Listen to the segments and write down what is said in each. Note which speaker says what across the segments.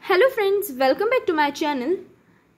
Speaker 1: Hello friends, welcome back to my channel.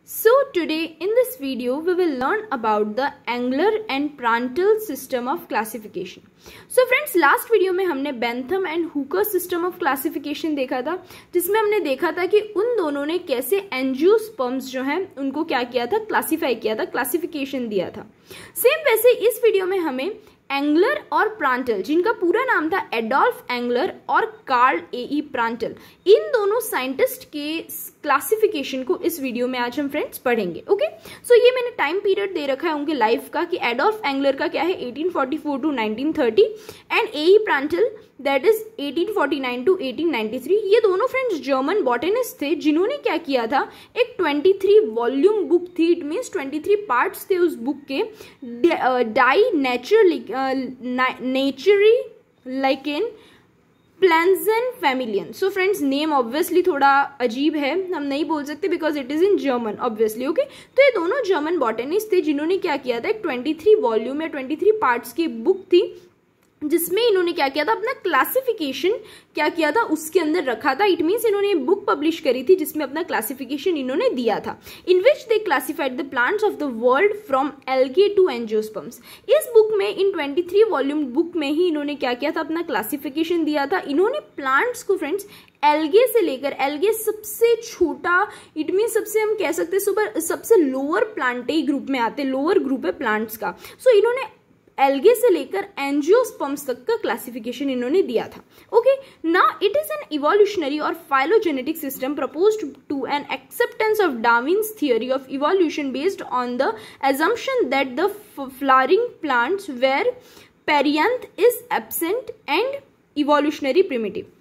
Speaker 1: So today in this video we will learn about the Engler and Prandtl system of classification. So friends, last video में हमने Bentham and Hooker system of classification देखा था, जिसमें हमने देखा था कि उन दोनों ने कैसे एंजियोस्पर्म्स जो हैं उनको क्या किया था, क्लासिफाई किया था, क्लासिफिकेशन दिया था. सेम वैसे इस वीडियो में हमें एंगलर और प्रांटल, जिनका पूरा नाम था एडोल्फ एंगलर और कार्ल ए प्रांटल, इन दोनों साइंटिस्ट के क्लासिफिकेशन को इस वीडियो में आज हम फ्रेंड्स पढ़ेंगे. ओके, सो ये मैंने टाइम पीरियड दे रखा है उनके लाइफ का कि एडोल्फ एंगलर का क्या है 1844 to 1930 and a Prandtl that is 1849 to 1893. ये दोनों फ्रेंड्स जर्मन बॉटनिस्ट थे जिन्होंने क्या किया था, एक 23 वॉल्यूम बुक थी, इट मीन्स 23 पार्ट्स थे उस बुक के, डाई नेचुरी लाइक इन प्लेंजन फैमिलियन. सो फ्रेंड्स, नेम ऑब्वियसली थोड़ा अजीब है, हम नहीं बोल सकते because it is in German obviously. Okay, तो ये दोनों जर्मन बॉटनिस्ट थे जिन्होंने क्या किया था, एक 23 वॉल्यूम या 23 पार्ट्स की बुक थी जिसमें इन्होंने क्या किया था, अपना क्लासिफिकेशन क्या किया था उसके अंदर रखा था. इट मीन्स इन्होंने बुक पब्लिश करी थी जिसमें अपना क्लासिफिकेशन इन्होंने दिया था, in which they classified the plants of the world from algae to angiosperms. इस बुक में, इन 23 वॉल्यूम बुक में ही इन्होंने क्या किया था, अपना क्लासिफिकेशन दिया था. इन्होंने प्लांट्स को फ्रेंड्स एल्गे से लेकर, एल्गे सबसे छोटा, इट मीन सबसे हम कह सकते हैं सबसे लोअर प्लांटे ग्रुप में आते, लोअर ग्रुप है प्लांट्स का. सो इन्होंने एल्गे से लेकर एंजियोस्पर्म्स तक का क्लासिफिकेशन इन्होंने दिया था. Okay, now it is an evolutionary और phylogenetic system proposed to an acceptance of Darwin's theory of evolution based on the assumption that the flowering plants where perianth is absent and evolutionary primitive.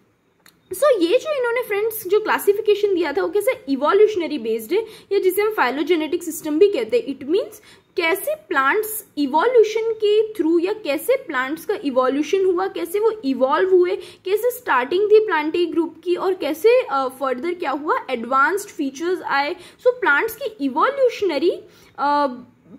Speaker 1: ये जो इन्होंने friends जो classification दिया था वो कैसे evolutionary based है, या जिसे हम फाइलोजेनेटिक सिस्टम भी कहते हैं. इट मीन्स कैसे प्लांट्स इवोल्यूशन के थ्रू, या कैसे प्लांट्स का इवोल्यूशन हुआ, कैसे वो इवॉल्व हुए, कैसे स्टार्टिंग थी प्लांटे ग्रुप की और कैसे फर्दर क्या हुआ, एडवांस्ड फीचर्स आए. सो प्लांट्स की इवोल्यूशनरी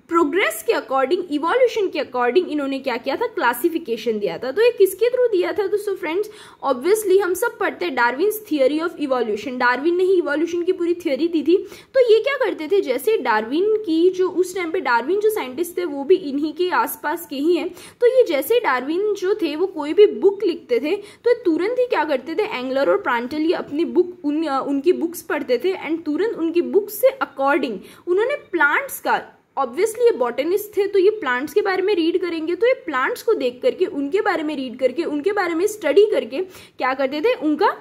Speaker 1: प्रोग्रेस के अकॉर्डिंग, इवोल्यूशन के अकॉर्डिंग इन्होंने क्या किया था, क्लासिफिकेशन दिया था. तो ये किसके थ्रू दिया था, तो सो फ्रेंड्स ऑब्वियसली हम सब पढ़ते हैं Darwin's theory of evolution. Darwin ने ही इवोल्यूशन की पूरी थियरी दी थी. तो ये क्या करते थे, जैसे डार्विन की जो उस टाइम पे डार्विन जो साइंटिस्ट थे वो भी इन्हीं के आसपास के ही हैं. तो ये जैसे डार्विन जो थे वो कोई भी बुक लिखते थे तो तुरंत ही क्या करते थे, एंगलर और प्रांटल ये अपनी बुक उनकी बुक्स पढ़ते थे एंड तुरंत उनकी बुक्स से अकॉर्डिंग उन्होंने प्लांट्स का, ऑब्वियसली ये बॉटनिस्ट थे तो ये प्लांट्स के बारे में रीड करेंगे, तो ये प्लांट्स को देख करके, उनके बारे में रीड करके, उनके बारे में स्टडी करके क्या करते थे, उनका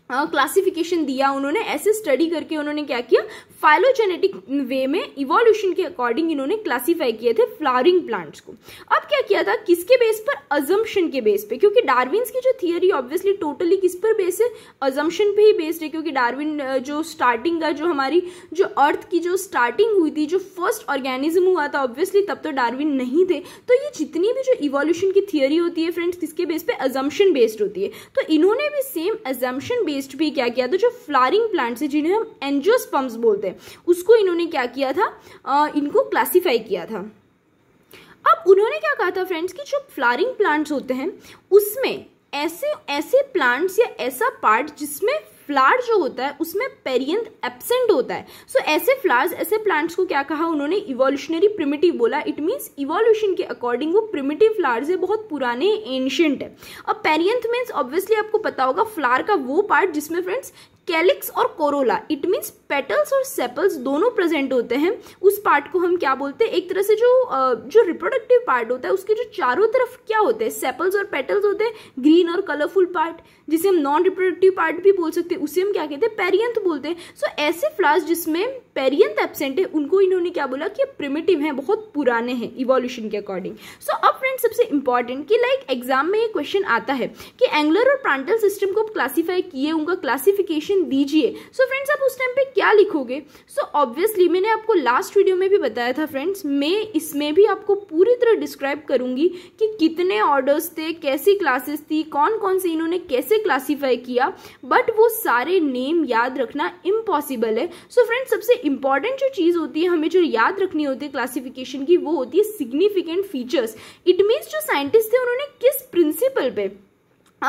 Speaker 1: क्लासिफिकेशन दिया. उन्होंने ऐसे स्टडी करके उन्होंने क्या किया, फाइलोजेनेटिक वे में इवोल्यूशन के अकॉर्डिंग इन्होंने क्लासिफाई किए थे फ्लावरिंग प्लांट्स को. अब क्या किया था, किसके बेस पर, अजम्पशन के बेस पे, क्योंकि डार्विन्स की जो थियरी ऑब्वियसली टोटली किस पर बेस है, अजम्पशन पे ही बेस्ड है. क्योंकि डार्विन जो स्टार्टिंग का जो हमारी जो अर्थ की जो स्टार्टिंग हुई थी, जो फर्स्ट ऑर्गेनिज्म हुआ था, ऑब्वियसली तब तो डार्विन नहीं थे. तो ये जितनी भी जो इवोल्यूशन की थियरी होती है फ्रेंड्स, किसके बेस पे, अजम्पशन बेस्ड होती है. तो इन्होंने भी सेम अजम्पशन भी क्या किया था, जो फ्लावरिंग प्लांट्स है जिन्हें हम एंजियोस्पर्म्स बोलते हैं, उसको इन्होंने क्या किया था, इनको क्लासिफाई किया था. अब उन्होंने क्या कहा था फ्रेंड्स कि जो फ्लावरिंग प्लांट्स होते हैं उसमें ऐसे प्लांट्स या ऐसा पार्ट जिसमें फ्लावर जो होता है उसमें पेरियंथ एब्सेंट होता है. सो ऐसे फ्लावर्स, ऐसे प्लांट्स को क्या कहा उन्होंने, इवोल्यूशनरी प्रिमिटिव बोला. इट मीन्स इवोल्यूशन के अकॉर्डिंग वो प्रिमिटिव फ्लावर्स है, बहुत पुराने, एंशिएंट है. अब पेरियंथ मीन्स ऑब्वियसली आपको पता होगा फ्लावर का वो पार्ट जिसमें फ्रेंड्स कैलिक्स और कोरोला, इट मीन्स पेटल्स और सेपल्स दोनों प्रेजेंट होते हैं. उस पार्ट को हम क्या बोलते हैं, एक तरह से जो रिप्रोडक्टिव पार्ट होता है उसके जो चारों तरफ क्या होते हैं, सेपल्स और पेटल्स होते हैं, ग्रीन और कलरफुल पार्ट, जिसे हम नॉन रिप्रोडक्टिव पार्ट भी बोल सकते हैं, उसे हम क्या कहते हैं, पेरियंथ बोलते हैं. सो ऐसे फ्लावर्स जिसमें पेरियंथ एब्सेंट है उनको इन्होंने क्या बोला कि प्रिमिटिव हैं, बहुत पुराने हैं इवोल्यूशन के अकॉर्डिंग. सो अब फ्रेंड्स सबसे इंपॉर्टेंट कि लाइक एग्जाम में ये क्वेश्चन आता है कि एंगलर और प्रांटल सिस्टम को क्लासिफाई किए, उनका क्लासिफिकेशन दीजिए. सो फ्रेंड्स आप उस टाइम पे क्या लिखोगे. सो ऑब्वियसली मैंने आपको लास्ट वीडियो में भी बताया था फ्रेंड्स, मैं इसमें भी आपको पूरी तरह डिस्क्राइब करूंगी कि कितने ऑर्डर्स थे, कैसी क्लासेस थी, कौन कौन से इन्होंने कैसे क्लासिफाई किया, बट वो सारे नेम याद रखना इम्पॉसिबल है. सो फ्रेंड्स सबसे इंपॉर्टेंट जो चीज होती है हमें जो याद रखनी होती है क्लासिफिकेशन की, वो होती है सिग्निफिकेंट फीचर्स. इट मीन्स जो साइंटिस्ट थे उन्होंने किस प्रिंसिपल पे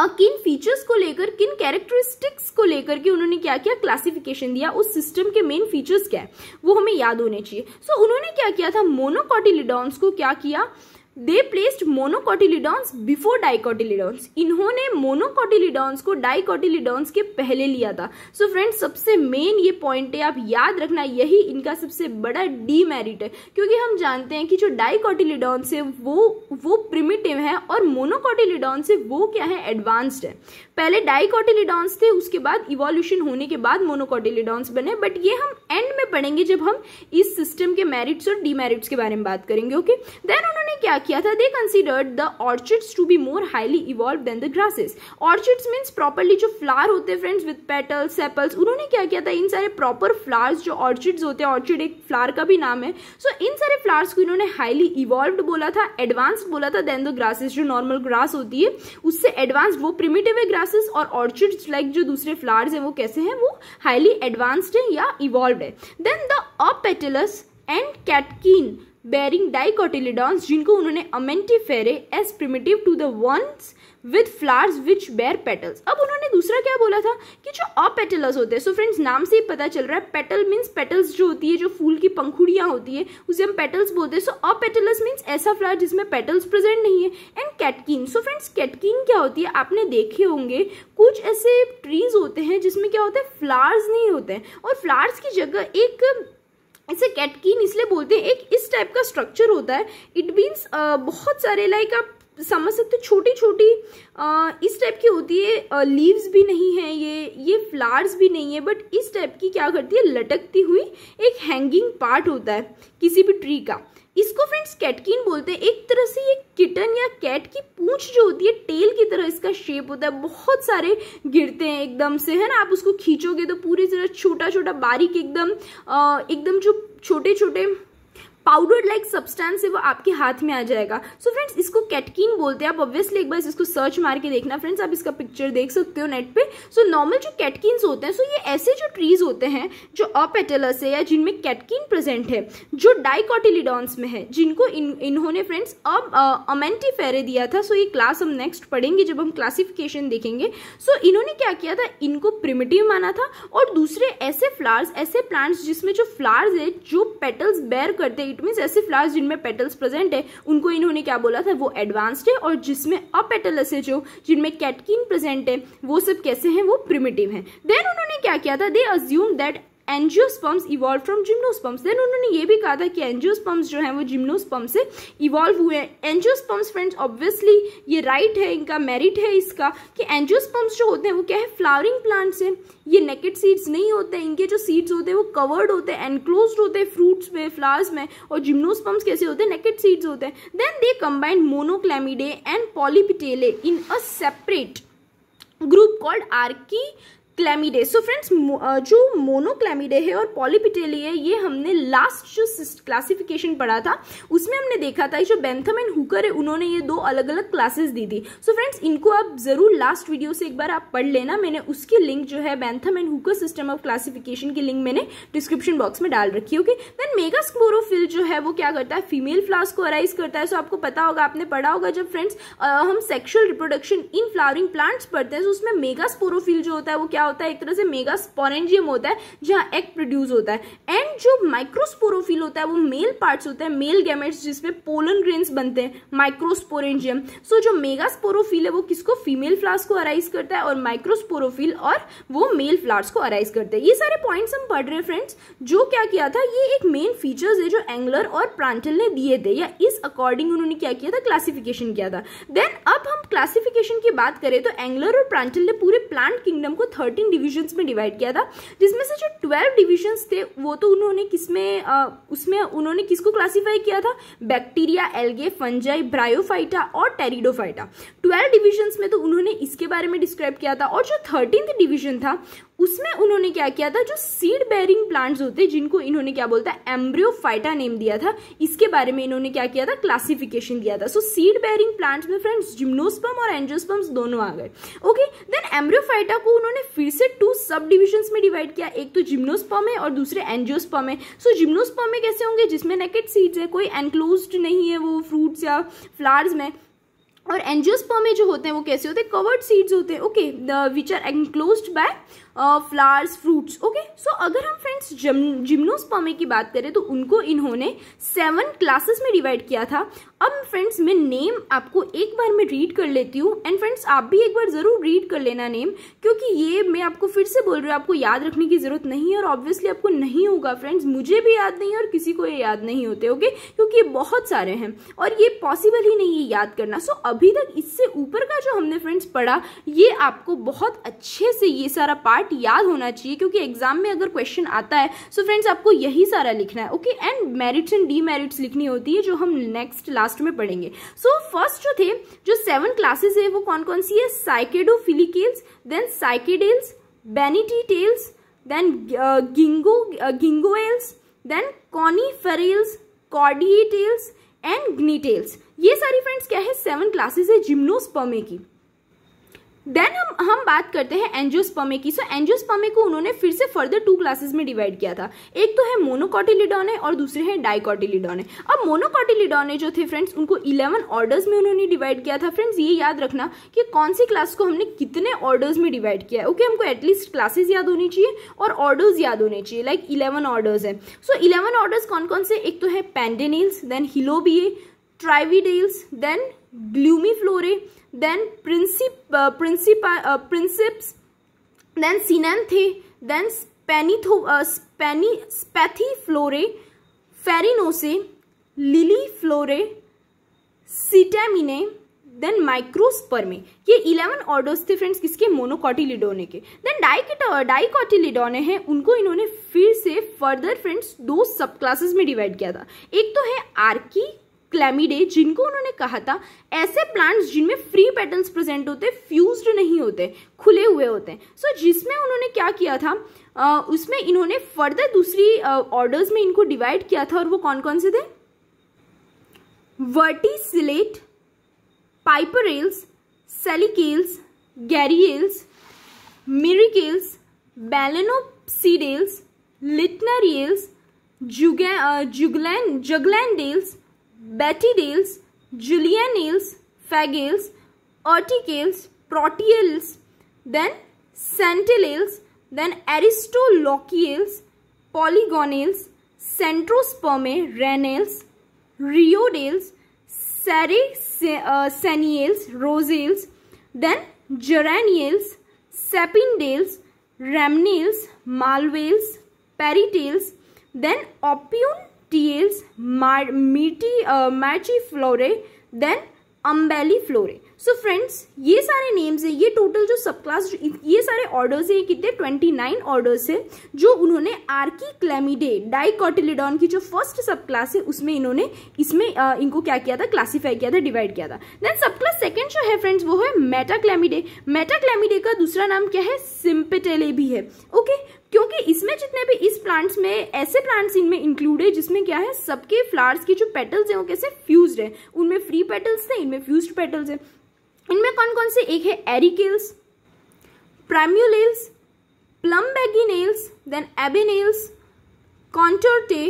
Speaker 1: किन फीचर्स को लेकर, किन कैरेक्टरिस्टिक्स को लेकर के उन्होंने क्या किया, क्लासिफिकेशन दिया। उस सिस्टम के मेन फीचर्स क्या है वो हमें याद होने चाहिए। सो उन्होंने क्या किया था, मोनोकोटिलिडॉन्स को क्या किया, दे प्लेस्ड मोनोकोटिलिडॉन्स बिफोर डाइकोटिलिडॉन्स। इन्होंने मोनोकोटिलिडॉन्स को डाइकोटिलिडॉन्स के पहले लिया था। सो फ्रेंड्स सबसे मेन ये पॉइंट है, आप याद रखना, यही इनका सबसे बड़ा डीमेरिट है, क्योंकि हम जानते हैं कि जो डाइकोटिलिडॉन्स है वो प्रिमिटिव है और मोनोकोटिलिडॉन्स है वो क्या है, एडवांस्ड है। पहले डाइकोटिलिडॉन्स थे, उसके बाद इवोल्यूशन होने के बाद मोनोकोटिलिडॉन्स बने, बट ये हम एंड में पढ़ेंगे जब हम इस सिस्टम के मेरिट्स और डीमेरिट्स के बारे में बात करेंगे। ओके, देन उन्होंने क्या किया था, they considered the orchids to be more highly evolve than the grasses. Orchids means properly जो फ्लावर होते हैं फ्रेंड्स विद पेटल्स, सेपल्स, उन्होंने क्या किया था, इन सारे प्रॉपर फ्लावर्स जो ऑर्चिड्स होते हैं, ऑर्चिड एक फ्लावर का भी नाम है, सो इन सारे फ्लावर्स को इन्होंने हाईली इवॉल्व्ड बोला था, एडवांस्ड बोला था देन द ग्रासेस। जो नॉर्मल ग्रास होती है उससे एडवांस्ड, वो प्रिमिटिव है ग्रासेस, और ऑर्चिड्स लाइक जो दूसरे फ्लावर्स हैं वो कैसे हैं, वो हाईली एडवांस्ड है या इवॉल्व्ड है। Then the apetalous and catkin bearing dicotyledons, जिनको उन्होंने Amentiferae as primitive to the ones with flowers which bear petals. अब उन्होंने दूसरा क्या बोला था कि जो अपेटलस होते हैं, सो फ्रेंड्स नाम से ही पता चल रहा है, पेटल मीन्स पेटल्स जो होती है, जो फूल की पंखुड़ियां होती है उसे हम पेटल्स बोलते हैं। सो अपेटलस मीन्स ऐसा फ्लावर जिसमें पेटल्स प्रेजेंट नहीं है। एंड कैटकीन, सो फ्रेंड्स कैटकीन क्या होती है, आपने देखे होंगे कुछ ऐसे ट्रीज होते हैं जिसमें क्या होता है, फ्लावर्स नहीं होते हैं, और फ्लावर्स की जगह एक, इसे कैटकीन इसलिए बोलते हैं, एक इस टाइप का स्ट्रक्चर होता है। इट मीन्स बहुत सारे लाइक आप समझ सकते हो, छोटी छोटी इस टाइप की होती है, लीव्स भी नहीं है, ये फ्लावर्स भी नहीं है, बट इस टाइप की क्या करती है, लटकती हुई एक हैंगिंग पार्ट होता है किसी भी ट्री का, इसको फ्रेंड्स कैटकीन बोलते हैं। एक तरह से ये किटन या कैट की पूंछ जो होती है, टेल की तरह इसका शेप होता है, बहुत सारे गिरते हैं एकदम से, है ना, आप उसको खींचोगे तो पूरी तरह छोटा छोटा बारीक एकदम जो छोटे छोटे पाउडर लाइक सब्सटेंस है वो आपके हाथ में आ जाएगा। सो फ्रेंड्स इसको कैटकीन बोलते हैं। आप ऑब्वियसली एक बार इसको सर्च मार के देखना फ्रेंड्स, आप इसका पिक्चर देख सकते हो नेट पे। सो नॉर्मल जो कैटकीन्स होते हैं, सो ये ऐसे जो ट्रीज होते हैं जो अपेटलस है या जिनमें कैटकीन प्रेजेंट है, जो डाइकोटिलिडॉन्स में है, जिनको इन्होंने फ्रेंड्स अब अमेंटिफेरे दिया था। सो ये क्लास हम नेक्स्ट पढ़ेंगे जब हम क्लासिफिकेशन देखेंगे। सो इन्होंने क्या किया था, इनको प्रिमिटिव माना था, और दूसरे ऐसे फ्लावर्स, ऐसे प्लांट्स जिसमें जो फ्लावर्स है जो पेटल्स बेयर करते हैं, इट मीन्स ऐसे फ्लावर्स जिनमें पेटल्स प्रेजेंट है, उनको इन्होंने क्या बोला था, वो एडवांस्ड है, और जिसमें अपेटलस है, जो जिनमें कैटकीन प्रेजेंट है, वो सब कैसे हैं, वो प्रिमिटिव हैं। देन उन्होंने क्या किया था, they assume that angiosperms evolve from gymnosperms. Then उन्होंने ये भी कहा था कि एंजियोस्पर्म्स जो हैं वो जिम्नोस्पर्म से इवॉल्व हुए हैं। एंजियोस्पर्म्स फ्रेंड्स ऑब्वियसली ये राइट है, इनका मेरिट है इसका कि एंजियोस्पर्म्स जो होते हैं वो क्या है, फ्लावरिंग प्लांट्स हैं। ये नेकेड सीड्स नहीं होते हैं, इनके जो सीड्स होते हैं वो कवर्ड होते हैं, एनक्लोज्ड होते हैं फ्रूट्स में, फ्लावर्स में, और जिम्नोस्पर्म्स कैसे होते हैं, नेकेड सीड्स होते हैं। Then they combined Monochlamydeae and Polypetalae in a separate group called Archichlamydeae. So friends जो मोनोक्लैमिडे है और पॉलीपिटेली है, ये हमने लास्ट जो क्लासिफिकेशन पढ़ा था उसमें हमने देखा था, जो बेंथम एंड हुकर है उन्होंने ये दो अलग अलग क्लासेस दी थी। सो फ्रेंड्स इनको आप जरूर लास्ट वीडियो से एक बार आप पढ़ लेना, मैंने उसकी लिंक जो है Bentham and Hooker system of classification की लिंक मैंने डिस्क्रिप्शन बॉक्स में डाल रखी है। ओके, देन मेगास्पोरोफिल जो है वो क्या करता है, फीमेल फ्लावर्स को अराइज करता है। सो आपको पता होगा, आपने पढ़ा होगा जब फ्रेंड्स हम sexual reproduction in flowering plants पढ़ते हैं, तो उसमें मेगास्पोरोफिल जो होता है वो क्या होता है, एक तरह से मेगास्पोरेंजियम होता है जहां एग प्रोड्यूस होता है। एंड जो माइक्रोस्पोरोफिल होता है वो मेल पार्ट्स होते हैं, मेल गैमेट्स जिसमें पोलन ग्रेन्स बनते हैं, माइक्रोस्पोरेंजियम। सो जो मेगास्पोरोफिल है वो किसको, फीमेल फ्लावर्स को अराइज करता है, और माइक्रोस्पोरोफिल और वो मेल फ्लावर्स को अराइज करते हैं। ये सारे पॉइंट्स हम पढ़ रहे हैं फ्रेंड्स। जो क्या किया था, ये एक मेन फीचर्स है जो एंगलर और प्रांटल ने दिए थे, या इस अकॉर्डिंग उन्होंने क्या किया था, क्लासिफिकेशन किया था। देन अब हम क्लासिफिकेशन की बात करें तो एंगलर और प्रांटल ने पूरे प्लांट किंगडम को 13 डिविजन में डिवाइड किया था, जिसमें से जो 12 डिविजन्स थे वो तो उन्होंने किसमें उसमें उन्होंने किसको क्लासिफाई किया था, बैक्टीरिया, एल्गे, फंजाई, ब्रायोफाइटा और टेरिडोफाइटा। 12 डिविजन्स में तो उन्होंने इसके बारे में डिस्क्राइब किया था, और जो 13th डिवीजन था उसमें उन्होंने क्या किया था, जो सीड बेयरिंग प्लांट्स होते हैं जिनको इन्होंने क्या बोलता है, एम्ब्रियोफाइटा नेम दिया था, इसके बारे में इन्होंने क्या किया था, क्लासिफिकेशन दिया था। सो सीड बेयरिंग प्लांट्स में फ्रेंड्स जिम्नोस्पर्म और एंजियोस्पर्म्स दोनों आ गए। ओके, देन एम्ब्रियोफाइटा को उन्होंने फिर से 2 सब डिविजन्स में डिवाइड किया, एक तो जिम्नोस्पर्म है और दूसरे एंजियोस्पर्म है। सो जिम्नोस्पर्म में कैसे होंगे, जिसमें नेकेड सीड्स है, कोई एनक्लोज्ड नहीं है वो फ्रूट्स या फ्लावर्स में, और एंजियोस्पर्म जो होते हैं वो कैसे होते हैं, कवर्ड सीड्स होते हैं, okay, which are enclosed by flowers, fruits, okay. So अगर हम फ्रेंड्स जिम्नोस्पर्म की बात करें तो उनको इन्होंने 7 क्लासेस में डिवाइड किया था। अब फ्रेंड्स मैं नेम आपको एक बार में रीड कर लेती हूँ, एंड फ्रेंड्स आप भी एक बार जरूर रीड कर लेना नेम, क्योंकि ये मैं आपको फिर से बोल रही हूँ, आपको याद रखने की जरूरत नहीं है, और ऑब्वियसली आपको नहीं होगा फ्रेंड्स, मुझे भी याद नहीं है और किसी को ये याद नहीं होते, ओके, क्योंकि ये बहुत सारे हैं और ये पॉसिबल ही नहीं है याद करना। सो अभी तक इससे ऊपर का जो हमने फ्रेंड्स पढ़ा, ये आपको बहुत अच्छे से ये सारा पार्ट याद होना चाहिए, क्योंकि एग्जाम में अगर क्वेश्चन आता है सो फ्रेंड्स आपको यही सारा लिखना है, okay, and merits and demerits लिखनी होती है, जो हम नेक्स्ट लास्ट में पढ़ेंगे। सो फर्स्ट जो थे, जो 7 क्लासेस है वो कौन कौन सी है, साइकेडोफिलिकेल्स, then Cycadales, बेनिटीटेल्स, then गिंगोएल्स, then कॉनीफेरेल्स, कॉर्डिएटेल्स and ग्नीटेल्स। ये सारी फ्रेंड्स क्या है, 7 क्लासेस है जिम्नोस्पर्मे की। देन हम बात करते हैं एंजियोस्पर्मे की। सो एंजियोस्पर्मे को उन्होंने फिर से फर्दर 2 क्लासेस में डिवाइड किया था, एक तो है मोनोकोटिलिडोने और दूसरे हैं डाइकोटिलिडोने। अब मोनोकोटिलिडोने जो थे फ्रेंड्स, उनको 11 ऑर्डर्स में उन्होंने डिवाइड किया था। फ्रेंड्स ये याद रखना कि कौन सी क्लास को हमने कितने ऑर्डर्स में डिवाइड किया है, ओके, हमको एटलीस्ट क्लासेस याद होनी चाहिए और ऑर्डर्स याद होने चाहिए, लाइक 11 ऑर्डर्स है। सो 11 ऑर्डर्स कौन कौन से, एक तो है Pandanales, then Helobiae, Triuridales, then Glumiflorae, then princips, then synanthe, then spathiflorae, farinosae, liliflorae, sitaminae, then Microspermae. ये 11 ऑर्डर्स थे फ्रेंड्स किसके, मोनोकोटिलिडोने के। देन डाइकोटिलिडोने हैं, उनको इन्होंने फिर से फर्दर फ्रेंड्स 2 सब क्लासेस में डिवाइड किया था। एक तो है आर्की क्लैमिडे, जिनको उन्होंने कहा था ऐसे प्लांट्स जिनमें फ्री पेटल्स प्रेजेंट होते, फ्यूज्ड नहीं होते, खुले हुए होते हैं। सो जिसमें उन्होंने क्या किया था, उसमें इन्होंने फर्दर दूसरी ऑर्डर्स में इनको डिवाइड किया था, और वो कौन कौन से थे, Verticillatae, Piperales, Salicales, Garryales, Myricales, Balanopsidales, Leitneriales, Juglandales, Batidales, Julianiales, Fagales, Urticales, Proteales, then Santalales, then Aristolochiales, Polygonales, Centrospermae, Ranales, Rhoeadales, Sarraceniales, Rosales, then Geraniales, Sapindales, Rhamnales, Malvales, Parietales, then Opuntiales, Myrtiflorae, then Umbelliflorae. So friends ये सारे names है, ये total जो सब class, ये सारे orders है, कितने 29 ऑर्डर्स है, जो उन्होंने आर्की क्लैमिडे डाइकोटिलिडोन की जो फर्स्ट सब क्लास है उसमें इन्होंने इसमें इनको क्या किया था, क्लासीफाई किया था, डिवाइड किया था। देन सब क्लास सेकेंड जो है फ्रेंड्स वो है मेटाक्लैमिडे। मेटाक्लैमिडे का दूसरा नाम क्या है, सिम्पेटेले भी है, ओके, क्योंकि इसमें जितने भी इस प्लांट्स में ऐसे प्लांट्स इनमें इंक्लूड है जिसमें क्या है, सबके फ्लावर्स की जो पेटल्स हैं वो कैसे फ्यूज्ड है, उनमें फ्री पेटल्स थे, इनमें फ्यूज्ड पेटल्स है। इनमें कौन कौन से, एक है Ericales, Primulales, Plumbaginales, then Ebenales, Contortae,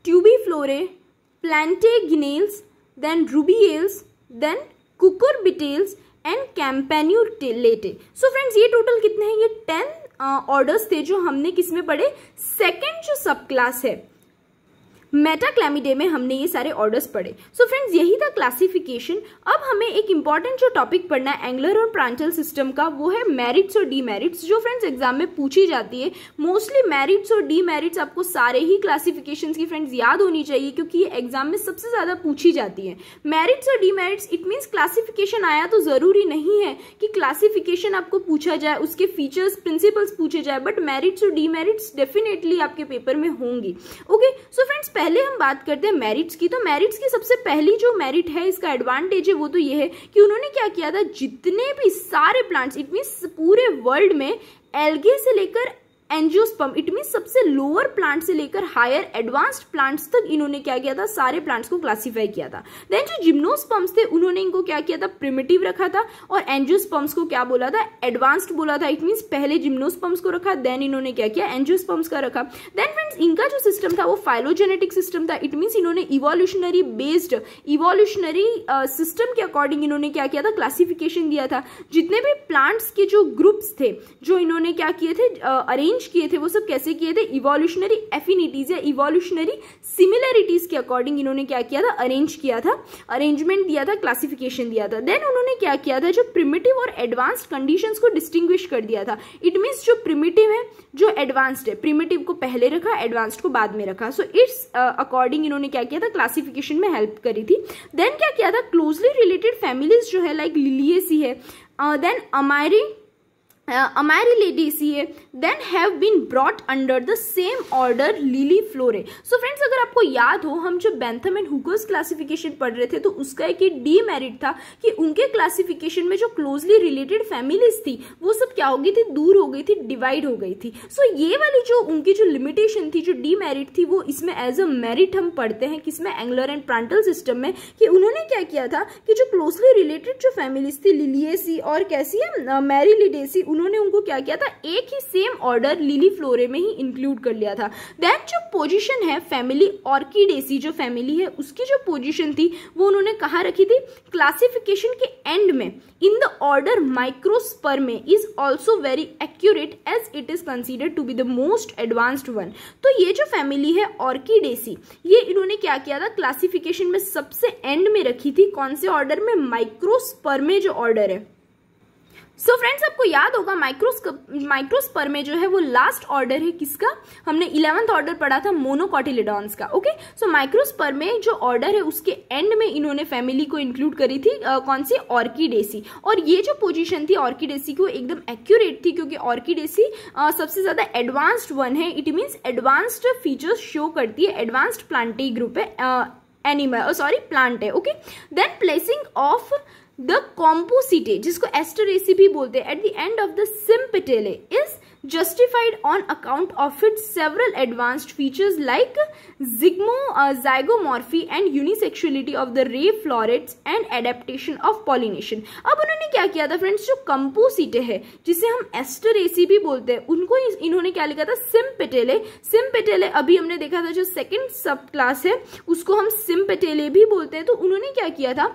Speaker 1: Tubiflorae, Plantaginales, then Rubiales, then Cucurbitales and Campanulatae. So friends ये टोटल कितने हैं, ये 10 ऑर्डर्स थे जो हमने किसमें पढ़े, सेकेंड जो सब क्लास है मेटाक्लैमिडे में हमने ये सारे ऑर्डर्स पढ़े। सो फ्रेंड्स यही था क्लासिफिकेशन। अब हमें एक इंपॉर्टेंट जो टॉपिक पढ़ना है एंगुलर और प्रांटल सिस्टम का, वो है मेरिट्स और डीमेरिट्स, जो फ्रेंड्स एग्जाम में पूछी जाती है। मोस्टली मेरिट्स और डीमेरिट्स आपको सारे ही क्लासिफिकेशंस की फ्रेंड्स याद होनी चाहिए, क्योंकि ये एग्जाम में सबसे ज्यादा पूछी जाती है। मेरिट्स और डीमेरिट्स, इट मीन्स क्लासिफिकेशन आया तो जरूरी नहीं है कि क्लासिफिकेशन आपको पूछा जाए, उसके फीचर्स प्रिंसिपल्स पूछे जाए, बट मेरिट्स और डीमेरिट्स डेफिनेटली आपके पेपर में होंगी, ओके। सो फ्रेंड्स पहले हम बात करते हैं मेरिट्स की। तो मेरिट्स की सबसे पहली जो मेरिट है, इसका एडवांटेज है, वो तो ये है कि उन्होंने क्या किया था, जितने भी सारे प्लांट्स, इट मीन्स पूरे वर्ल्ड में एल्गे से लेकर एंजियोस्पर्म, इट मीन सबसे लोअर प्लांट से लेकर हायर एडवांस्ड प्लांट्स तक इन्होंने क्या किया था, सारे प्लांट्स को क्लासिफाई किया था। देन जो जिम्नोस्पर्म्स थे उन्होंने इनको क्या किया था, प्रिमिटिव रखा था, और एंजियोस्पर्म्स को क्या बोला था, एडवांस्ड बोला था। इट मीन्स पहले जिम्नोस्पर्म्स को रखा, देन इन्होंने क्या किया, एंजियोस्पर्म्स का रखा। देन फ्रेंड्स इनका जो सिस्टम था वो फाइलोजेनेटिक सिस्टम था। इट मीन्स इन्होंने इवोल्यूशनरी बेस्ड, इवोल्यूशनरी सिस्टम के अकॉर्डिंग इन्होंने क्या किया था, क्लासिफिकेशन दिया था। जितने भी प्लांट्स के जो ग्रुप्स थे जो इन्होंने क्या किए थे, अरेंज किए थे, वो सब कैसे किए थे, इवोल्यूशनरी एफिनिटीज या इवोल्यूशनरी सिमिलरिटीज के अकॉर्डिंग इन्होंने क्या किया था, अरेंज किया था, अरेंजमेंट दिया था, क्लासिफिकेशन दिया था। देन उन्होंने क्या किया था, जो प्रिमिटिव और एडवांस्ड कंडीशंस को डिस्टिंग्विश कर दिया था। इट मीन्स जो प्रिमिटिव है, जो एडवांस्ड है, प्रिमिटिव को पहले रखा, एडवांस्ड को बाद में रखा। सो इट्स अकॉर्डिंग इन्होंने क्या किया था, क्लासिफिकेशन में हेल्प करी थी। देन क्या किया था, क्लोजली रिलेटेड फैमिलीज जो है लाइक लिलिएसी है, देन अमाइरिलिडेसी है, then have been brought under the same order Liliflorae. So friends अगर आपको याद हो, हम जब बेंथम एंड हुकर्स क्लासिफिकेशन पढ़ रहे थे तो उसका एक डीमेरिट था कि उनके क्लासिफिकेशन में जो क्लोजली रिलेटेड फैमिलीज थी वो सब क्या हो गई थी, दूर हो गई थी, डिवाइड हो गई थी। सो ये वाली जो उनकी जो लिमिटेशन थी, जो डीमेरिट थी, वो इसमें एज अ मेरिट हम पढ़ते हैं किसमें, एंगुलर एंड प्रांटल सिस्टम में, कि उन्होंने क्या किया था कि जो क्लोजली रिलेटेड जो फैमिलीज थी, लिलिएसी और कैसी है, मैरिलिडेसी, उन्होंने उनको क्या किया था, एक ही सेम ऑर्डर लिलीफ्लोरे में ही इंक्लूड कर लिया था। देन जो पोजीशन है फैमिली ऑर्किडेसी, जो फैमिली है उसकी जो पोजीशन थी वो उन्होंने कहाँ रखी थी, क्लासिफिकेशन के एंड में, in the order Microspermae is also very accurate as it is considered to be the most advanced one. तो ये जो फैमिली है ऑर्किडेसी, ये इन्होंने क्या किया था, क्लासिफिकेशन में सबसे एंड में रखी थी। कौन से ऑर्डर में, माइक्रोस्पर्मे जो ऑर्डर है। सो फ्रेंड्स आपको याद होगा माइक्रोस्पर्मे जो है वो लास्ट ऑर्डर है किसका, हमने 11th ऑर्डर पढ़ा था मोनोकोटिलिडॉन्स का। ओके, सो माइक्रोस्पर्मे जो ऑर्डर है उसके एंड में इन्होंने फैमिली को इंक्लूड करी थी, कौन सी, ऑर्किडेसी। और ये जो पोजीशन थी ऑर्किडेसी की वो एकदम एक्यूरेट थी, क्योंकि ऑर्किडेसी सबसे ज्यादा एडवांस्ड वन है। It means advanced features show करती है, एडवांस्ड प्लांटी ग्रुप है, प्लांट है। Okay, then placing of the Compositae, जिसको एस्टरेसी भी बोलते हैं, at the end of the Sympetalae is justified on account of its several advanced features like zygomorphy and unisexuality of the ray florets and adaptation of pollination। अब उन्होंने क्या किया था friends, जो कंपोसिटे है जिसे हम एस्टरेसी भी बोलते हैं, उनको इन्होंने क्या लिखा था, सिम्पेटेले। सिम्पेटेले अभी हमने देखा था जो सेकंड सब क्लास है उसको हम सिम्पेटेले भी बोलते हैं। तो उन्होंने क्या किया था,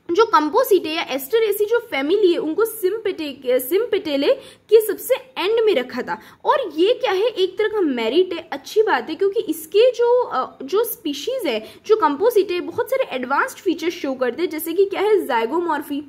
Speaker 1: जो कंपोसिटे या एस्टरेसी जो फैमिली है उनको सिम्पेटेले के सबसे एंड में रखा था। और ये क्या है, एक तरह का मेरिट है, अच्छी बात है, क्योंकि इसके जो स्पीशीज है, जो कंपोसिटे, बहुत सारे एडवांस्ड फीचर्स शो करते हैं, जैसे कि क्या है, जाइगोमॉर्फी।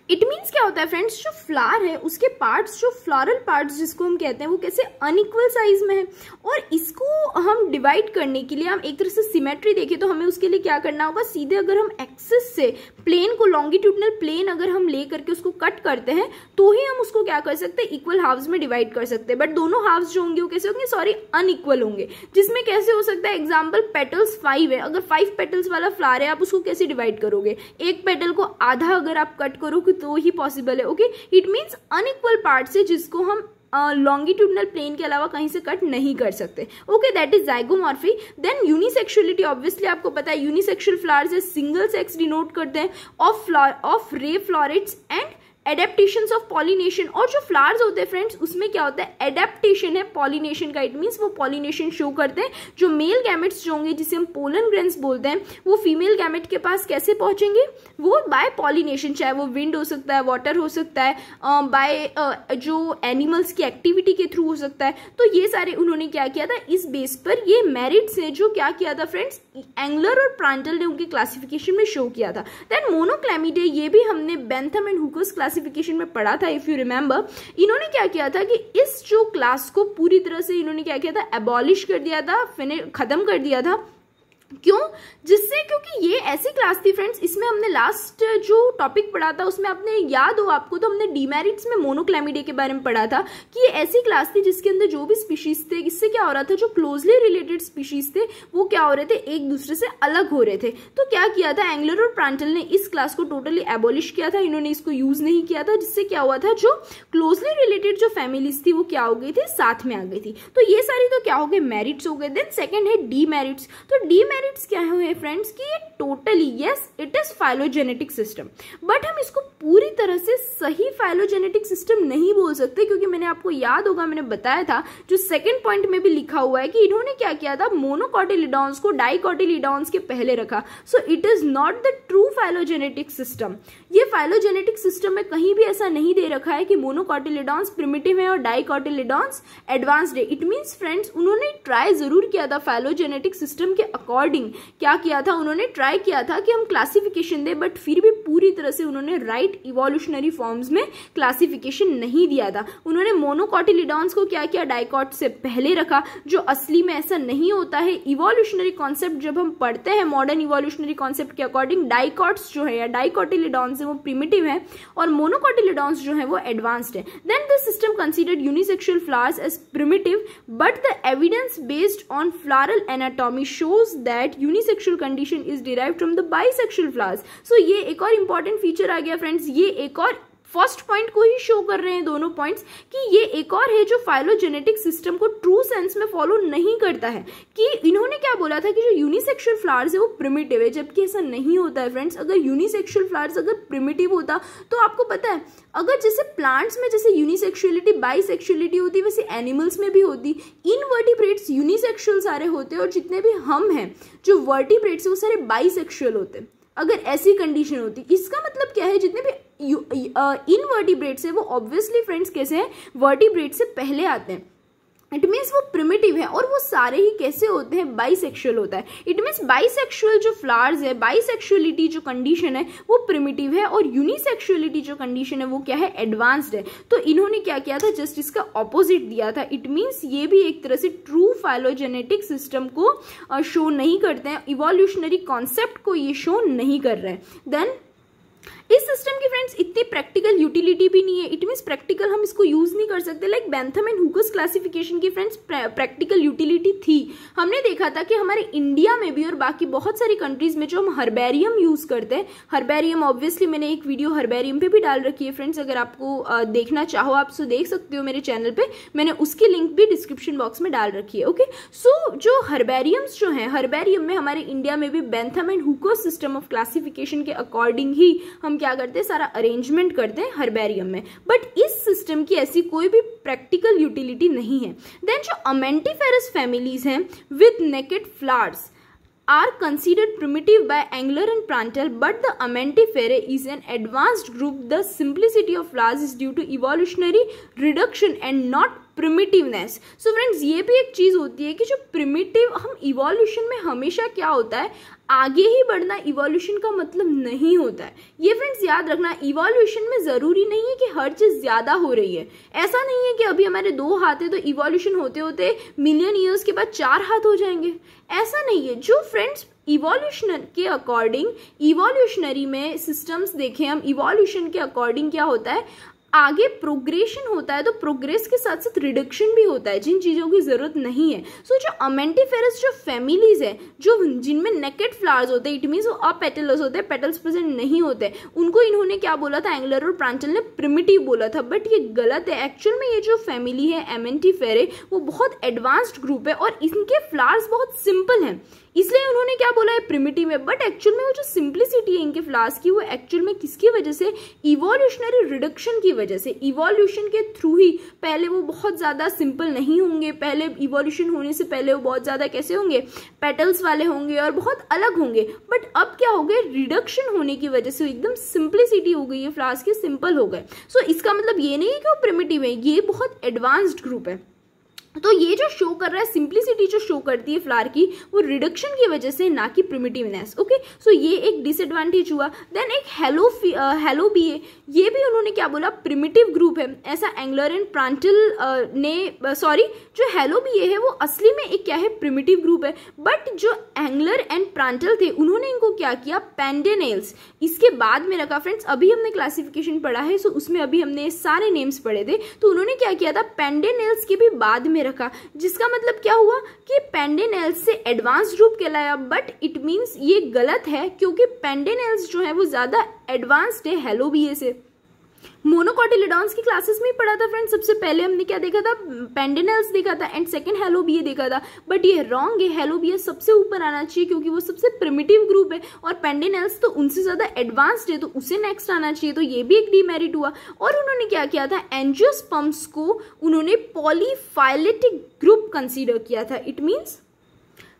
Speaker 1: इट मीन्स क्या होता है फ्रेंड्स, जो फ्लावर है उसके पार्ट्स, जो फ्लोरल पार्ट्स जिसको हम कहते हैं, वो कैसे अनइक्वल साइज में है। और इसको हम डिवाइड करने के लिए हम एक तरह से सिमेट्री देखें तो हमें उसके लिए क्या करना होगा, सीधे अगर हम एक्सिस से प्लेन को, लॉन्गिट्यूडनल प्लेन अगर हम ले करके उसको कट करते हैं तो ही हम उसको क्या कर सकते हैं, इक्वल हाफ्स में डिवाइड कर सकते हैं। बट दोनों हाफ्स जो होंगे वो कैसे होंगे, सॉरी, अनइक्वल होंगे। जिसमें कैसे हो सकता है, एग्जाम्पल पेटल्स 5 है, अगर 5 पेटल्स वाला फ्लावर है आप उसको कैसे डिवाइड करोगे, एक पेटल को आधा अगर आप कट करोगे तो ही पॉसिबल है। Okay, it means unequal parts है जिसको हम लॉन्गिट्यूडनल प्लेन के अलावा कहीं से कट नहीं कर सकते। Okay, that is zygomorphy. Then unisexuality, obviously आपको पता है यूनिसेक्सुअल फ्लावर्स है, सिंगल सेक्स डिनोट करते हैं, of ray florets and adaptations of pollination. और जो फ्लावर्स होते हैं फ्रेंड्स उसमें क्या होता है, एडेप्टेशन है पॉलिनेशन का। इट मीन्स वो पॉलिनेशन शो करते हैं। जो मेल गैमेट्स जो होंगे जिसे हम पोलन ग्रेन्स बोलते हैं, वो फीमेल गैमेट के पास कैसे पहुंचेंगे, वो बाय पॉलिनेशन, चाहे वो विंड हो सकता है, वाटर हो सकता है, बाय जो एनिमल्स की एक्टिविटी के थ्रू हो सकता है। तो ये सारे उन्होंने क्या किया था, इस बेस पर ये मेरिट्स है जो क्या किया था फ्रेंड्स, एंगलर और प्रांटल ने उनके क्लासिफिकेशन में शो किया था। देन मोनोक्लेमिडे, ये भी हमने बेंथम एंड हुकर्स क्लासिफिकेशन में पढ़ा था, इफ यू रिमेंबर। इन्होंने क्या किया था कि इस जो क्लास को पूरी तरह से इन्होंने क्या किया था, एबॉलिश कर दिया था, खत्म कर दिया था। क्यों? जिससे, क्योंकि ये ऐसी क्लास थी फ्रेंड्स, इसमें हमने लास्ट जो टॉपिक पढ़ा था उसमें आपने याद हो आपको तो हमने डीमेरिट्स में मोनोक्लेमिडिया के बारे में पढ़ा था कि ये ऐसी क्लास थी जिसके अंदर जो भी स्पीशीज थे, इससे क्या हो रहा था, जो क्लोजली रिलेटेड स्पीशीज थे वो क्या हो रहे थे, एक दूसरे से अलग हो रहे थे। तो क्या किया था एंगलर और प्रांटल ने, इस क्लास को टोटली एबॉलिश किया था, इन्होंने इसको यूज नहीं किया था, जिससे क्या हुआ था, जो क्लोजली रिलेटेड जो फैमिलीज थी वो क्या हो गई थी, साथ में आ गई थी। तो ये सारी तो क्या हो गए, मेरिट्स हो गए। देन सेकेंड है डीमेरिट्स। तो डीमेरिट्स क्या है फ्रेंड्स कि ये totally, yes it is phylogenetic system, but हम इसको पूरी तरह से सही फाइलोजेनेटिक सिस्टम नहीं बोल सकते, क्योंकि मैंने आपको याद होगा मैंने बताया था जो सेकंड पॉइंट में भी लिखा हुआ है कि इन्होंने क्या किया था, मोनोकॉटिलिडॉन्स को डाइकॉटिलिडॉन्स के पहले रखा। So it is not the true phylogenetic system. ये फाइलोजेनेटिक सिस्टम में कहीं भी ऐसा नहीं दे रखा है कि मोनोकॉटिलिडॉन्स प्रिमिटिव है और डाइकॉटिलिडॉन्स एडवांस्ड है। इट मीन्स फ्रेंड्स उन्होंने ट्राई जरूर किया था फाइलोजेनेटिक सिस्टम के अकॉर्डिंग, क्या किया था, उन्होंने ट्राई किया था कि हम क्लासिफिकेशन दे, बट फिर भी पूरी तरह से उन्होंने राइट इवोल्यूशनरी फॉर्म्स में क्लासिफिकेशन नहीं दिया था। उन्होंने मोनोकॉटिलिडॉन्स को क्या किया, डाइकॉट से पहले रखा, जो असली में ऐसा नहीं होता है। इवोल्यूशनरी कॉन्सेप्ट जब हम पढ़ते हैं मॉडर्न इवोल्यूशनरी कॉन्सेप्ट के अकॉर्डिंग, डाइकॉट्स जो है या डाइकॉटिलिडॉन्स है वो प्रिमिटिव है और मोनोकॉटिलिडॉन्स जो है वो एडवांस्ड है। Then this system considered unisexual flowers as primitive, but the evidence based on floral anatomy shows that unisexual condition is derived from the bisexual flowers. So ये एक और इंपॉर्टेंट फीचर आ गया फ्रेंड्स, ये एक और फर्स्ट पॉइंट को ही show कर रहे हैं दोनों पॉइंट्स कि ये एक और है जो फाइलोजेनेटिक सिस्टम को ट्रू सेंस में फॉलो नहीं करता है। कि इन्होंने क्या बोला था कि जो यूनिसेक्सुअल फ्लावर्स है वो प्रिमिटिव है, जबकि ऐसा नहीं होता है फ्रेंड्स। अगर यूनिसेक्सुअल फ्लावर्स अगर प्रिमिटिव होता तो आपको पता है, अगर जैसे प्लांट्स में जैसे यूनिसेक्सुअलिटी बाइसेक्सुअलिटी होती वैसे एनिमल्स में भी होती। इनवर्टिब्रेट्स यूनिसेक्सुअल सारे होते और जितने भी हम हैं जो वर्टिब्रेट्स वो सारे बाइसेक्सुअल होते अगर ऐसी कंडीशन होती। इसका मतलब क्या है, जितने भी इनवर्टिब्रेट्स है वो ऑब्वियसली फ्रेंड्स कैसे हैं, वर्टिब्रेट से पहले आते हैं। इट मीन्स वो प्रिमिटिव है और वो सारे ही कैसे होते हैं, बाइसेक्सुअल होता है। इट मीन्स बाइसेक्सुअल जो फ्लावर्स है, बाइसेक्सुअलिटी जो कंडीशन है वो प्रिमिटिव है और यूनिसेक्सुअलिटी जो कंडीशन है वो क्या है, एडवांस्ड है। तो इन्होंने क्या किया था, जस्ट इसका ऑपोजिट दिया था। इट मीन्स ये भी एक तरह से ट्रू फाइलोजेनेटिक सिस्टम को शो नहीं करते हैं, इवोल्यूशनरी कॉन्सेप्ट को ये शो नहीं कर रहे हैं। देन इस सिस्टम की फ्रेंड्स इतनी प्रैक्टिकल यूटिलिटी भी नहीं है। इट मीन्स प्रैक्टिकल हम इसको यूज नहीं कर सकते। लाइक बेंथम एंड हुकस क्लासिफिकेशन की फ्रेंड्स प्रैक्टिकल यूटिलिटी थी। हमने देखा था कि हमारे इंडिया में भी और बाकी बहुत सारी कंट्रीज में जो हम हर्बेरियम यूज करते हैं, हर्बेरियम ऑब्वियसली मैंने एक वीडियो हर्बेरियम पे भी डाल रखी है फ्रेंड्स, अगर आपको देखना चाहो आप सो देख सकते हो मेरे चैनल पे, मैंने उसकी लिंक भी डिस्क्रिप्शन बॉक्स में डाल रखी है। ओके, सो जो हर्बेरियम्स जो है, हर्बेरियम में हमारे इंडिया में भी Bentham and Hooker's system of classification के अकॉर्डिंग ही हम क्या करते हैं, सारा अरेंजमेंट करते हैं हर्बेरियम में। बट इस सिस्टम की ऐसी कोई भी प्रैक्टिकल यूटिलिटी नहीं है। देन जो अमेंटिफेरस फैमिलीज हैं with naked flowers are considered primitive by Engler and Prantl, but the Amentiferae is an advanced group. The simplicity of flowers is due to evolutionary reduction and not primitiveness. So friends, ये भी एक चीज होती है कि जो primitive, हम evolution में हमेशा क्या होता है, आगे ही बढ़ना इवोल्यूशन का मतलब नहीं होता है। ये फ्रेंड्स याद रखना, इवोल्यूशन में जरूरी नहीं है कि हर चीज ज्यादा हो रही है। ऐसा नहीं है कि अभी हमारे 2 हाथ है तो इवोल्यूशन होते होते मिलियन ईयर्स के बाद 4 हाथ हो जाएंगे, ऐसा नहीं है। जो फ्रेंड्स इवोल्यूशन के अकॉर्डिंग, इवोल्यूशनरी में सिस्टम्स देखें हम, इवोल्यूशन के अकॉर्डिंग क्या होता है, आगे प्रोग्रेशन होता है तो प्रोग्रेस के साथ साथ रिडक्शन भी होता है जिन चीजों की जरूरत नहीं है। सो जो अमेंटिफेरस जो फैमिलीज है, जो जिनमें नेकेड फ्लावर्स होते हैं, इट मीन्स वो अपेटलस होते हैं, पेटल्स प्रेजेंट नहीं होते, उनको इन्होंने क्या बोला था, एंगलर और प्रांटल ने प्रिमिटिव बोला था। बट ये गलत है। एक्चुअल में ये जो फैमिली है अमेंटिफेरे वो बहुत एडवांस्ड ग्रुप है और इनके फ्लावर्स बहुत सिंपल हैं, इसलिए उन्होंने क्या बोला है, प्रिमिटिव है। बट एक्चुअल में वो जो सिंप्लिसिटी है इनके फ्लावर्स की, वो एक्चुअल में किसकी वजह से, इवोल्यूशनरी रिडक्शन की वजह से। इवोल्यूशन के थ्रू ही पहले वो बहुत ज्यादा सिंपल नहीं होंगे, पहले इवोल्यूशन होने से पहले वो बहुत ज्यादा कैसे होंगे, पेटल्स वाले होंगे और बहुत अलग होंगे। बट अब क्या हो गए, रिडक्शन होने की वजह से एकदम सिंप्लिसिटी हो गई है, फ्लावर्स के सिंपल हो गए। सो इसका मतलब ये नहीं है कि वो प्रिमिटिव है, ये बहुत एडवांस्ड ग्रुप है। तो ये जो शो कर रहा है, सिंप्लिसिटी जो शो करती है फ्लावर की, वो रिडक्शन की वजह से, ना कि प्रिमिटिवनेस। ओके, सो ये एक डिसएडवांटेज हुआ। देन एक हेलो बी ए, ये भी उन्होंने क्या बोला, प्रिमिटिव ग्रुप है, ऐसा एंगलर एंड प्रांटल ने सॉरी, जो हेलो बी ए है वो असली में एक क्या है, प्रिमिटिव ग्रुप है। बट जो एंगलर एंड प्रांटल थे उन्होंने इनको क्या किया, पेंडेनेल्स इसके बाद में रखा। फ्रेंड्स अभी हमने क्लासिफिकेशन पढ़ा है, सो उसमें अभी हमने सारे नेम्स पढ़े थे, तो उन्होंने क्या किया था, पेंडेनेल्स के भी बाद में रखा, जिसका मतलब क्या हुआ कि पेंडेनेल्स से एडवांस ग्रुप कहलाया। बट इट मींस ये गलत है, क्योंकि पेंडेनेल्स जो है वो ज्यादा एडवांस्ड है हेलो बी ए से। मोनोकोटिलिडॉन्स की क्लासेस में ही पढ़ा था फ्रेंड्स, सबसे पहले हमने क्या देखा था, पेंडेनेल्स देखा था एंड सेकंड हेलो बी ए देखा था। बट ये रॉन्ग है, हेलो बी ए सबसे ऊपर आना चाहिए, क्योंकि वो सबसे प्रिमिटिव ग्रुप है और पेंडेनेल्स तो उनसे ज्यादा एडवांस्ड है, तो उसे नेक्स्ट आना चाहिए। तो ये भी एक डीमेरिट हुआ। और उन्होंने क्या किया था, एंजियोस्पर्म्स को उन्होंने पॉलीफाइलेटिक ग्रुप कंसीडर किया था। इट मीन्स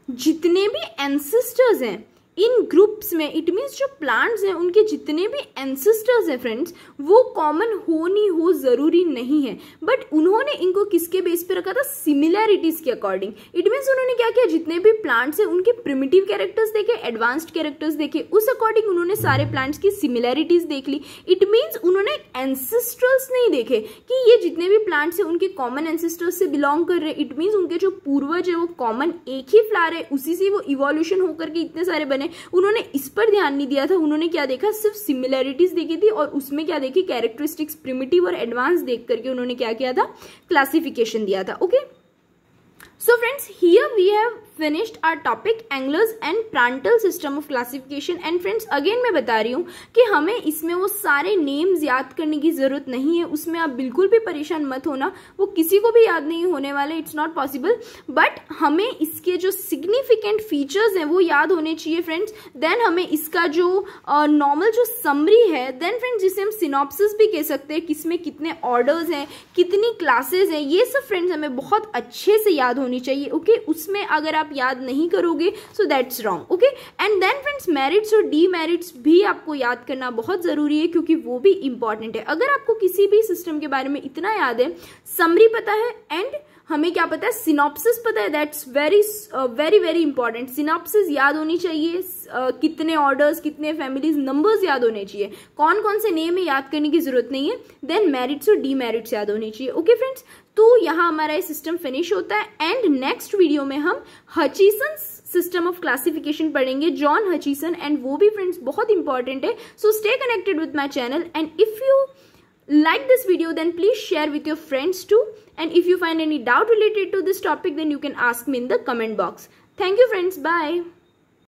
Speaker 1: जितने भी एंसेस्टर्स हैं इन ग्रुप्स में, इट मीन्स जो प्लांट्स हैं उनके जितने भी एंसेस्टर्स हैं फ्रेंड्स, वो कॉमन हो नहीं हो जरूरी नहीं है। बट उन्होंने इनको किसके बेस पे रखा था, सिमिलैरिटीज के अकॉर्डिंग। इट मीन्स उन्होंने क्या किया, जितने भी प्लांट्स हैं उनके प्रिमिटिव कैरेक्टर्स देखे, एडवांस्ड कैरेक्टर्स देखे, उस अकॉर्डिंग उन्होंने सारे प्लांट्स की सिमिलैरिटीज देख ली। इट मीन्स उन्होंने एंसेस्ट्रल्स नहीं देखे कि ये जितने भी प्लांट्स हैं उनके कॉमन एंसेस्टर्स से बिलोंग कर रहे हैं। इट मीन्स उनके जो पूर्वज है वो कॉमन एक ही फ्लावर है, उसी से वो इवोल्यूशन होकर के इतने सारे बने। उन्होंने इस पर ध्यान नहीं दिया था। उन्होंने क्या देखा, सिर्फ सिमिलैरिटीज देखी थी और उसमें क्या देखी, कैरेक्टरिस्टिक्स प्रिमिटिव और एडवांस देख करके उन्होंने क्या किया था, क्लासिफिकेशन दिया था। Okay, so friends, here we have finished our topic Englers and Prandtl system of classification. and friends again मैं बता रही हूँ कि हमें इसमें वो सारे नेम्स याद करने की जरूरत नहीं है, उसमें आप बिल्कुल भी परेशान मत होना, वो किसी को भी याद नहीं होने वाले, इट्स नॉट पॉसिबल। बट हमें इसके जो सिग्निफिकेंट फीचर्स हैं वो याद होने चाहिए फ्रेंड्स। देन हमें इसका जो नॉर्मल जो समरी है, देन फ्रेंड्स जिसे हम सिनॉप्सिस भी कह सकते हैं, किसमें कितने ऑर्डर्स हैं, कितनी क्लासेस हैं, ये सब फ्रेंड्स हमें बहुत अच्छे से याद होनी चाहिए। ओके, उसमें अगर आप याद नहीं करोगे so that's wrong. Okay, and then friends merits और डीमेरिट्स भी आपको याद करना बहुत जरूरी है, क्योंकि वो भी इंपॉर्टेंट है। अगर आपको किसी भी सिस्टम के बारे में इतना याद है, समरी पता है एंड हमें क्या पता है, सिनॉप्सिस पता है, that's very very very important. Synopsis याद होनी चाहिए, कितने ऑर्डर्स, कितने फैमिलीज, नंबर्स याद होने चाहिए, कौन कौन से नेम है याद करने की जरूरत नहीं है। देन मेरिट्स और डीमेरिट्स याद होनी चाहिए। ओके फ्रेंड्स, तो यहाँ हमारा ये सिस्टम फिनिश होता है एंड नेक्स्ट वीडियो में हम हचिसन सिस्टम ऑफ क्लासिफिकेशन पढ़ेंगे, जॉन हचिसन, एंड वो भी फ्रेंड्स बहुत इंपॉर्टेंट है। So stay connected with my channel and if you like this video then please share with your friends too, and if you find any doubt related to this topic then you can ask me in the comment box. Thank you friends, bye.